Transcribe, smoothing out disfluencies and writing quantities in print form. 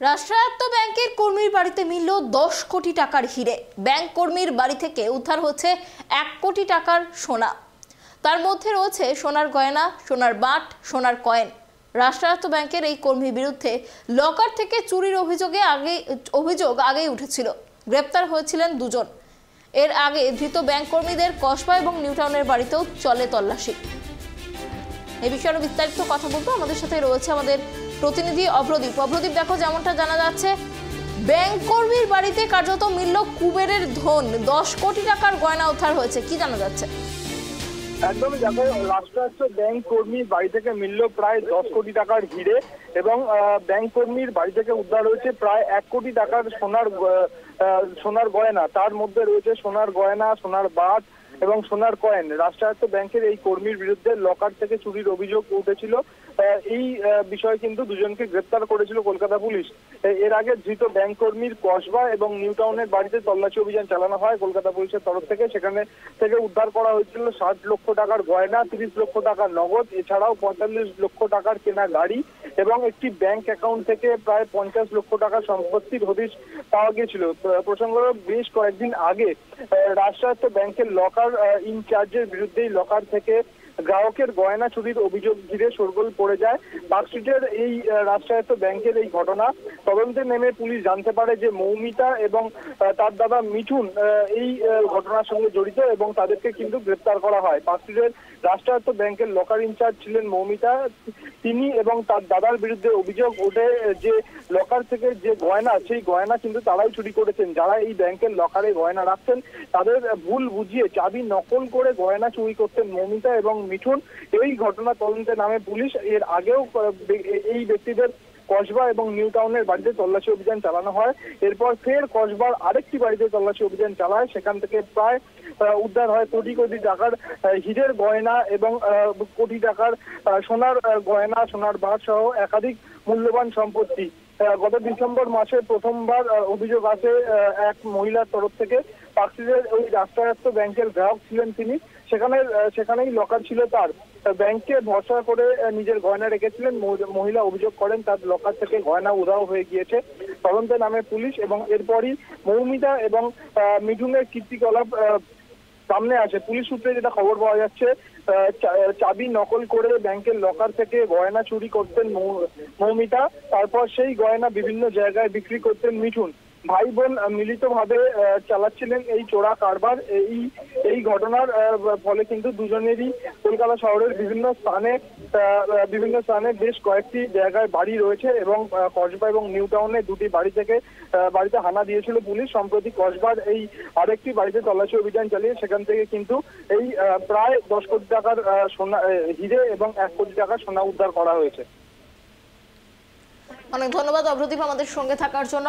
রাষ্ট্রায়ত্ত ব্যাংকের কর্মীর বাড়িতে মিলল 10 কোটি টাকার হিরে। ব্যাংক কর্মীর বাড়ি থেকে উদ্ধার হচ্ছে 1 কোটি টাকার সোনা। তার মধ্যে রয়েছে সোনার গয়না, সোনার বাট, সোনার কয়েন। রাষ্ট্রায়ত্ত ব্যাংকের এই কর্মীর বিরুদ্ধে লকার থেকে চুরির অভিযোগ আগেই উঠেছিল। গ্রেপ্তার হয়েছিলেন দুজন। এর আগে ধৃত ব্যাংক কর্মীদের কসবা এবং নিউটাউনের বাড়িতেও চলে তল্লাশি। এই বিষয়ে বিস্তারিত কথা বলবো, আমাদের সাথে রয়েছে আমাদের প্রতিনিধি অভ্রদীপ। দেখো, যেমনটা জানা যাচ্ছে, ব্যাংক কর্মীর বাড়িতে কার্যত মিলল কুবেরের ধন। 10 কোটি টাকার গয়না উদ্ধার হয়েছে, কি জানা যাচ্ছে? একদমই দেখো, রাষ্ট্রায়ত্ত ব্যাংক কর্মীর বাড়ি থেকে মিলল প্রায় 10 কোটি টাকার হিরে এবং ব্যাংক কর্মীর বাড়ি থেকে উদ্ধার হয়েছে প্রায় 1 কোটি টাকার সোনার গয়না। তার মধ্যে রয়েছে সোনার গয়না, সোনার বাট এবং সোনার কয়েন। রাষ্ট্রায়ত্ত ব্যাংকের এই কর্মীর বিরুদ্ধে লকার থেকে চুরির অভিযোগ উঠেছিল। এই বিষয়ে কিন্তু দুজনকে গ্রেপ্তার করেছিল কলকাতা পুলিশ। এর আগে ধৃত ব্যাংক কর্মীর কসবা এবং নিউটাউনের বাড়িতে তল্লাশি অভিযান চালানো হয় কলকাতা পুলিশের তরফ থেকে। সেখানে থেকে উদ্ধার করা হয়েছিল 60 লক্ষ টাকার গয়না, 30 লক্ষ টাকার নগদ, এছাড়াও 45 লক্ষ টাকার কেনা গাড়ি এবং একটি ব্যাংক অ্যাকাউন্ট থেকে প্রায় 50 লক্ষ টাকার সম্পত্তির হদিশ পাওয়া গিয়েছিল। প্রসঙ্গত, বেশ কয়েকদিন আগে রাষ্ট্রায়ত্ত ব্যাংকের লকার ইনচার্জের বিরুদ্ধেই লকার থেকে গ্রাহকের গয়না চুরির অভিযোগ ঘিরে শোরগোল পড়ে যায়। পার্কস্ট্রিটের এই রাষ্ট্রায়ত্ত ব্যাংকের এই ঘটনা তদন্তে নেমে পুলিশ জানতে পারে যে মৌমিতা এবং তার দাদা মিঠুন এই ঘটনার সঙ্গে জড়িত এবং তাদেরকে কিন্তু গ্রেপ্তার করা হয়। পার্কস্ট্রিটের রাষ্ট্রায়ত্ত ব্যাংকের লকার ইনচার্জ ছিলেন মৌমিতা। তিনি এবং তার দাদার বিরুদ্ধে অভিযোগ ওঠে যে লকার থেকে যে গয়না, সেই গয়না কিন্তু তারাই চুরি করেছেন। যারা এই ব্যাংকের লকারে গয়না রাখতেন তাদের ভুল বুঝিয়ে চাবি নকল করে গয়না চুরি করতেন মৌমিতা এবং মিঠুন। এই ঘটনা তদন্তে নামে পুলিশ। এর আগেও এই ব্যক্তিদের কসবা এবং নিউটাউনের বাড়িতে তল্লাশি অভিযান চালানো হয়। এরপর ফের কসবার আরেকটি বাড়িতে তল্লাশি অভিযান চালায়। সেখান থেকে প্রায় উদ্ধার হয় কোটি কোটি টাকার হীরের গয়না এবং কোটি টাকার সোনার গয়না, সোনার বাট সহ একাধিক মূল্যবান সম্পত্তি। গত ডিসেম্বর মাসে প্রথমবার অভিযোগ আসে এক মহিলার তরফ থেকে। পার্কস্ট্রিটের ওই রাষ্ট্রায়ত্ত ব্যাংকের গ্রাহক ছিলেন তিনি। সেখানেই লকার ছিল তার। ব্যাংকে ভরসা করে নিজের গয়না রেখেছিলেন। মহিলা অভিযোগ করেন তার লকার থেকে গয়না উধাও হয়ে গিয়েছে। তদন্তে নামে পুলিশ এবং এরপরই মৌমিতা এবং মিঠুনের কীর্তিকলাপ সামনে আসে। পুলিশ সূত্রে যেটা খবর পাওয়া যাচ্ছে, চাবি নকল করে ব্যাংকের লকার থেকে গয়না চুরি করতেন মৌমিতা। তারপর সেই গয়না বিভিন্ন জায়গায় বিক্রি করতেন মিঠুন। ভাই বোন মিলিতভাবে চালাচ্ছিলেন এই চোরা কারবার। এই ঘটনার ফলে কিন্তু দুজনেরই কলকাতা শহরের বিভিন্ন স্থানে বেশ কয়েকটি জায়গায় বাড়ি রয়েছে এবং কসবা এবং নিউটাউনে দুটি বাড়িতে হানা দিয়েছিল পুলিশ। সম্প্রতি কসবার এই আরেকটি বাড়িতে তল্লাশি অভিযান চালিয়ে সেখান থেকে কিন্তু এই প্রায় 10 কোটি টাকার সোনা, হিরে এবং 1 কোটি টাকার সোনা উদ্ধার করা হয়েছে। অনেক ধন্যবাদ অভ্রদীপ আমাদের সঙ্গে থাকার জন্য।